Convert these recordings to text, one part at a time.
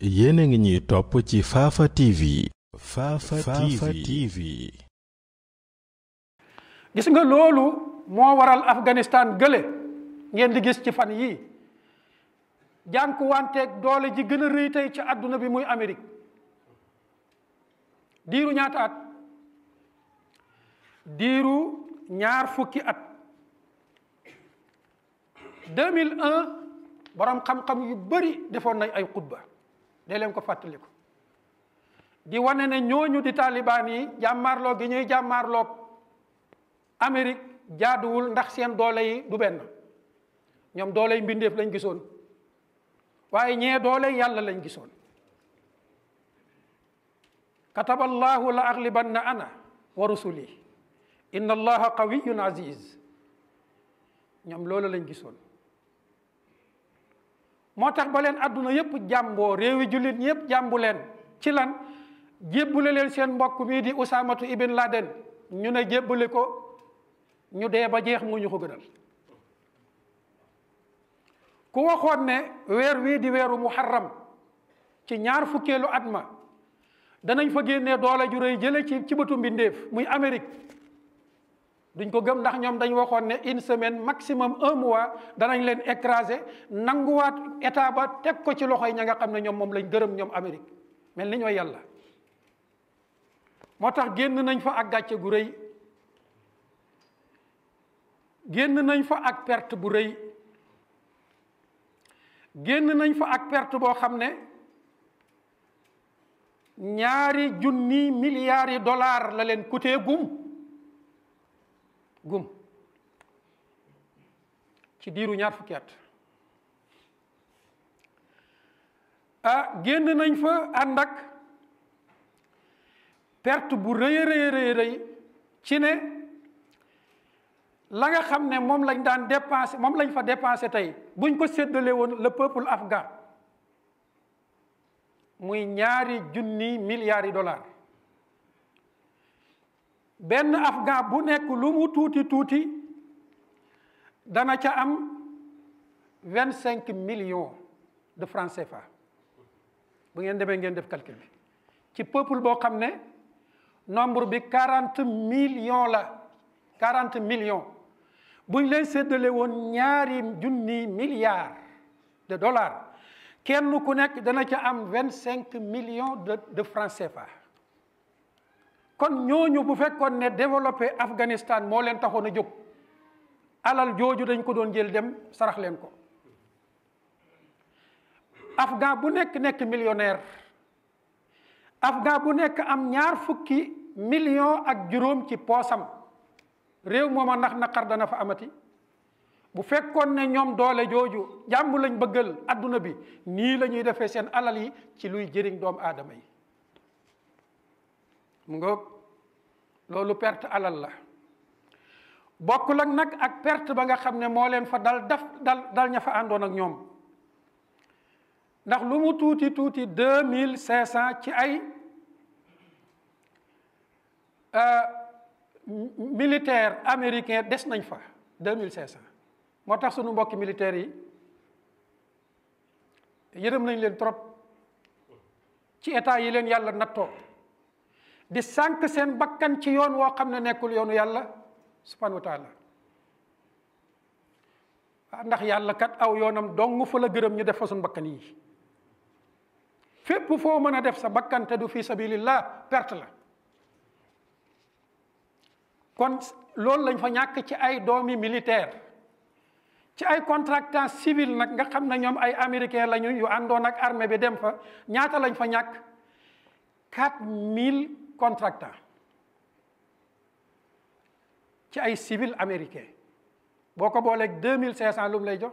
yéen a ngi ñuy topp ci Fafa TV. Fafa TV. gis nga loolu moo waral Afghanistan gële ngeen di gis ci fan yii jànkuwanteeg doole ji gën a rëy tey ci àdduna bi muy Amérique diiru ñaata at diiru ñaar fukki at 2001 borom xam-xam yu bari defoon nañ ay xutba de leen ko fàttaliku di wane ne ñooñu di taliban yi jàmmaarloo gi ñuy jàmmaarloog Amérique jaaduwul ndax seen doole yi du benn ñoom doole yi mbindeef lañ gisoon waaye ñee doole yàlla lañ gisoon kataballahu la aglibanna ana wa rusuli inna allaha qawiyyun aziz ñoom loolu lañ gisoon moo tax ba leen adduna yépp jàmboo réewi jullit ñëpp jàmbu leen ci lan jébbule leen seen mbokk mii di Usaamatu ibn Laden ñu ne jébbale ko ñu dee ba jeex mu ñu ko gënal ku waxoon ne weer wii di weeru muharram ci ñaar fukkeelu at ma danañ fa génnee doole ju rëy jële ci bëtu mbindeef muy Amérique duñ ko gëm ndax ñoom dañ waxoon ne une semaine maximum un mois danañ leen écraser nanguwaat état ba teg ko ci loxoy ña nga xam ne ñoom moom lañ gërëm ñoom Amérique mel ni ñooy yàlla moo tax génn nañ fa ak gàcce gu rëy génn nañ fa ak perte bu rëy génn nañ fa ak perte boo xam ne ñaari junni milliards yi dollars la leen coûté gum ci diiru ñaar fukki at génn nañ fa ànd ak perte bu rëy ci ne la nga xam ne moom lañ daan dépensé moom lañ fa dépensé tey buñ ko séddale woon le peuple afghan muy ñaari junni milliards yi dollars benn afghan bu nekk lu mu tuuti dana ca am 25 millions de francs CFA bu ngeen demee ngeen def calcul bi ci peuple boo xam ne nombre bi 40 millions la 40 millions buñ leen séddale woon ñaari junni milliards de dollars kenn ku nekk dana ca am 25 millions de francs CFA kon ñooñu bu fekkoon ne développé Afghanistan moo leen taxoon a jóg alal jooju dañ ko doon jël dem sarax leen ko afghan bu nekk millionnaire afghan bu nekk am ñaar fukki million ak juróom ci poosam réew mooma ndax naqar dana fa amati bu fekkoon ne ñoom doole jooju jàmm lañ bëggal adduna bi nii la ñuy defee seen alal yi ci luy jëriñ doomu aadama yi mu nga loolu perte alal la bokkul ak nag ak perte ba nga xam ne moo leen fa dal ña fa àndoon ak ñoom ndax lu mu tuuti 2500 ci ay militaire américain des nañ fa 2500 moo tax sunu mbokki militaires yi yërëm nañ leen trop ci état yi leen yàlla nattoo di sànq seen bakkan ci yoon woo xam ne nekkul yoonu yàlla subhanahu wa taala ndax yàlla kat aw yoonam dong fa la gërëm ñu def fa suñu bakkan yi fépp foo mën a def sa bakkan te du fi sabilillah perte la kon loolu lañ fa ñàkk ci ay doomi militaire ci ay contractants civil nag nga xam ne ñoom ay américain lañu yu àndoon ak armée bi dem fa ñaata lañ fa ñàkk 4000 contractants ci ay civil américain boo ko booleeg 2500 lu mu lay jox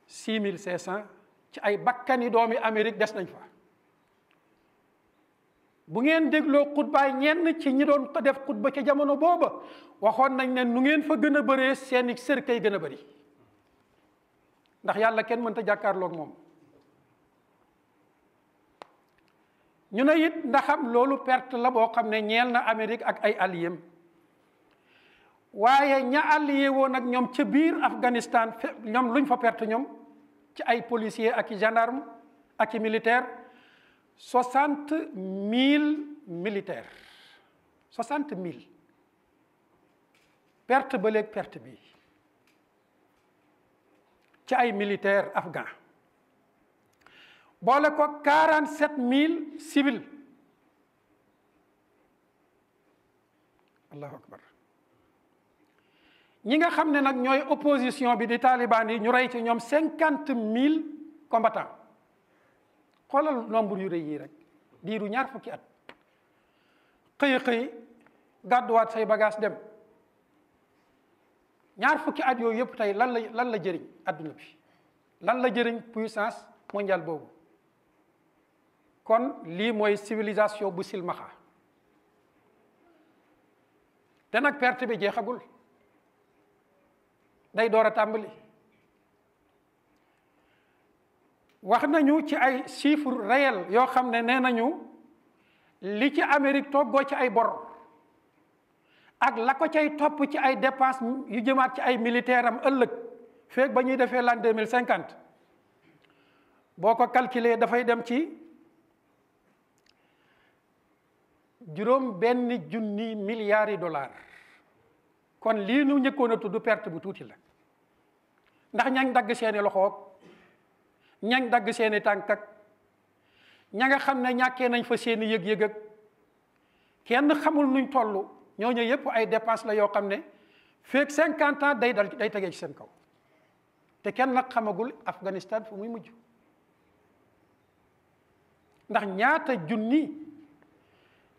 6500 ci ay bakkani doomi Amérique des nañ fa bu ngeen dégloo xutbaay ñenn ci ñi doon def xutba ca jamono booba waxoon nañ ne nu ngeen fa gën a bëree seeni sër kay gën a bëri ndax yàlla kenn mënta jàkkaarloog moom ñu ne it ndaxam loolu perte la boo xam ne ñeel na Amérique ak ay alliés waaye ña allié woon ak ñoom ca biir Afghanistan ñoom luñ fa perte ñoom ci ay policiers ak i gendarme ak i militaire 60 000 militaires 60 000 perte ba léegi perte bi ci ay militaires afghans boole ko 47 000 civils allahu akbar ñi nga xam ne nag ñooy opposition bi di taliban yi ñu rey ci ñoom 50 000 combattants xoolal nombre yu rëy yi rek diiru ñaar fukki at xëy gàdduwaat say bagage dem ñaar fukki at yooyu yëpp tey lan la jëriñ adduna bi lan la jëriñ puissance mondiale boobu kon lii mooy civilisation bu silmaxa te nag perte bi jeexagul day door a tàmbali wax nañu ci ay chiffres réels yoo xam ne nee nañu li ci Amérique toggoo ci ay bor ak la ko cay topp ci ay dépenses yu jëmaat ci ay militaires am ëllëg feeg ba ñuy defee l'an 2050 boo ko calculer dafay dem ci $1 milliard kon lii nu njëkkoon a tudd perte bu tuuti la ndax ñañ dagg seeni loxoog ñañ dagg seeni tànk ak ña nga xam ne ñàkkee nañ fa seeni yëg-yëg ak kenn xamul nuñ toll ñooñu yëpp ay dépenses la yoo xam ne feeg 50 ans day tegee ci seen kaw te kenn nag xamagul Afghanistan fu muy mujj ndax ñaata junni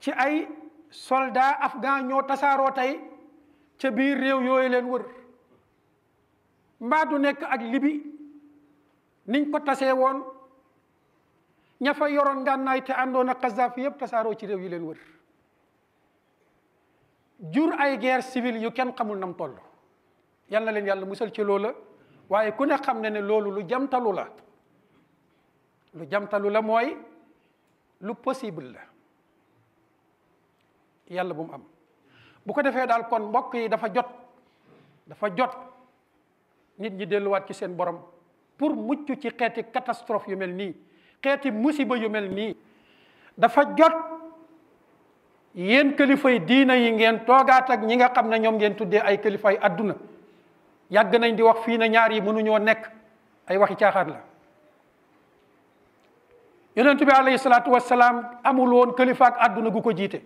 ci ay soldats afghans ñoo tasaaroo tey ca biir réew yooyu leen wër mbaa du nekk ak Libi niñ ko tasee woon ña fa yoroon ngànnaay te àndoon ak Kadhafi yëpp tasaaroo ci réew yi leen wër jur ay guerre civile yu kenn xamul nam toll yal na leen yàlla musal ci loola waaye ku ne xam ne ne loolu lu jamtalu la mooy lu possible la yàlla bu mu am bu ko defee daal kon mbokk yi dafa jot nit ñi delluwaat ci seen borom pour mucc ci xeeti catastrophe yu mel nii xeeti musiba yu mel nii dafa jot yéen kilifay diina yi ngeen toogaat ak ñi nga xam ne ñoom ngeen tuddee ay kilifay adduna yàgg nañ di wax fii na ñaar yi mënuñoo nekk ay waxi caaxaan la yonent bi alayhi salaatu wassalaam amul woon kilifa ak adduna gu ko jiite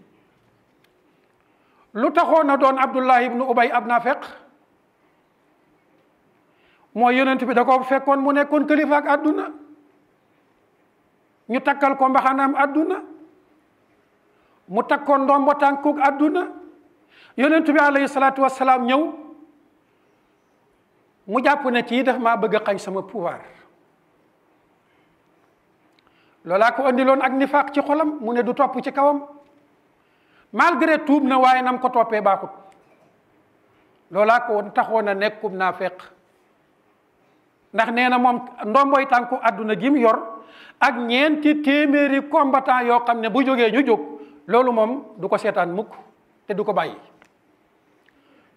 lu taxoon na doon Abdullah ibnu Ubay ab naafeq mooy yonent bi da ko fekkoon mu nekkoon kilifa ak adduna ñu takkal ko mbaxanaam adduna mu takkoon ndombo tànkuk adduna yonent bi alayhi salaatu wassalaam ñëw mu jàpp ne kii daf maa bëgg a xañ sama pouvoir loolaa ko andiloon ak nifaaq ci xolam mu ne du topp ci kawam malgré tuub na waaye nam ko toppee baaxut loolaa ko taxoon a nekkum naafeq ndax nee na moom ndomboy tànku adduna gi mu yor ak ñeenti téeméeri combattant yoo xam ne bu jógee ñu jóg loolu moom du ko seetaan mukk te du ko bàyyi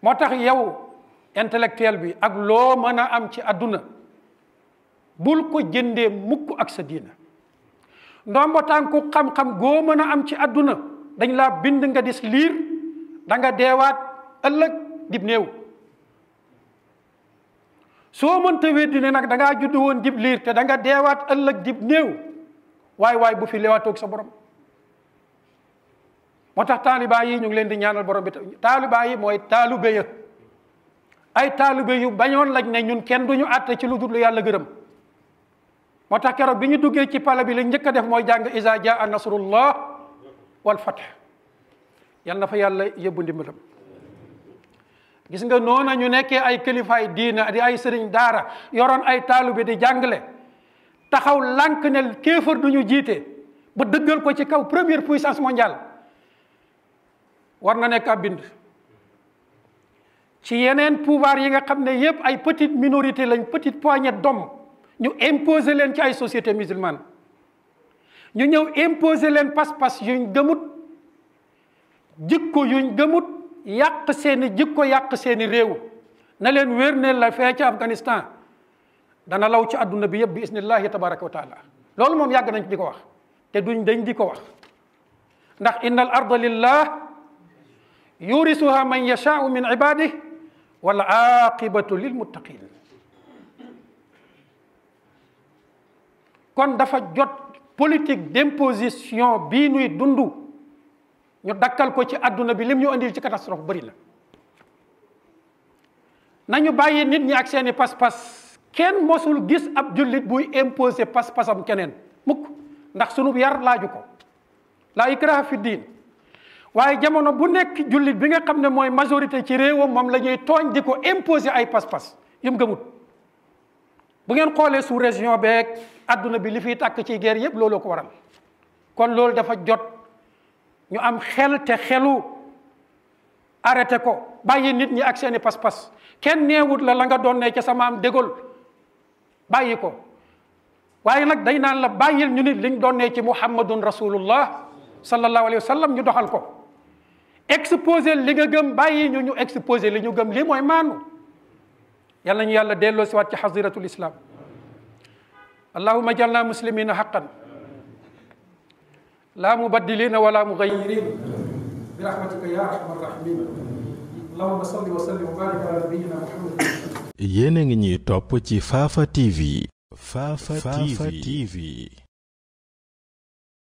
moo tax yow intellectuel bi ak loo mën a am ci adduna bul ko jëndee mukk ak sa diina ndombo tànku xam-xam goo mën a am ci adduna dañ laa bind nga dis liir da nga deewaat ëllëg dib néew soo mënta weddi ne nag da ngaa judd woon dib liir te da nga deewaat ëllëg dib néew waay bu fi leewaatoog sa borom moo tax taaliba yi ñu ngi leen di ñaanal borom bi taaliba yi mooy taalube ya ay taalube yu bañoon lañ ne ñun kenn duñu àtte ci lu dul yàlla gërëm moo tax keroog bi ñu duggee ci pale bi li njëkk a def mooy jàng iza jaa nasrullah wal fath yal na fa yàlla yóbbu ndimbalam gis nga noona ñu nekkee ay kilifaay diina di ay sëriñ daara yoroon ay taalube di jàngale taxaw lànk ne kéefar duñu jiite ba dëggal ko ci kaw première puissance mondiale war na nekk ab bind ci yeneen pouvoir yi nga xam ne yépp ay petite minorité lañ petite poignée d'hommes ñu imposer leen ci ay société musulmane ñu ñëw imposer leen pas-pas yuñ gëmut jikko yuñ gëmut yàq seeni jikko yàq seeni réew na leen wér ne la fee ci Afghanistan dana law ci àdduna bi yëpp bi isnillahi tabaraka wa taala. loolu moom yàgg nañ di ko wax te duñ dañ di ko wax ndax inna al arda lillah yurisuha man yashaau min ibadihi wal aqibatu lil muttaqin. kon dafa jot politique d'imposition bii nuy dund ñu dakkal ko ci àdduna bi lim ñu andil ci catastrophe bëri la. nañu bàyyi nit ñi ak seeni pas-pas. kenn mosul gis ab jullit buy imposer pas-pasam keneen mukk ndax sunu yar laaju ko la ikraha fi diin. waaye jamono bu nekk jullit bi nga xam ne mooy majorité ci réewam moom la ñuy tooñ di ko imposer ay pas-pas yum gëmut. bu ngeen xoolee sous région beeg adduna bi li fiy tàkk ci guerre yëpp looloo ko waral. kon loolu dafa jot ñu am xel te xelu arrêté ko bàyyi nit ñi ak seeni pas-pas. kenn neewut la nga doon ne ca sa maam dégol bàyyi ko waaye nag day naan la bàyyil ñu nit liñ doon ne ci muhammadun rasulullah sallallahu alayhi wa sallam ñu doxal ko. exposé li nga gëm bàyyi ñu exposé li ñu gëm lii mooy maanu. yàlla ñu yàlla delloo si waat ci xasiratul islam. allahumma jalna muslimina haqqan la mubaddilina wala mughayirin bi rahmatika ya arhamar rahimin. allahumma salli wa sallim wa barik ala nabiyyina muhammad. yéen a ngi ñuy topp ci Fafa TV. Fafa TV.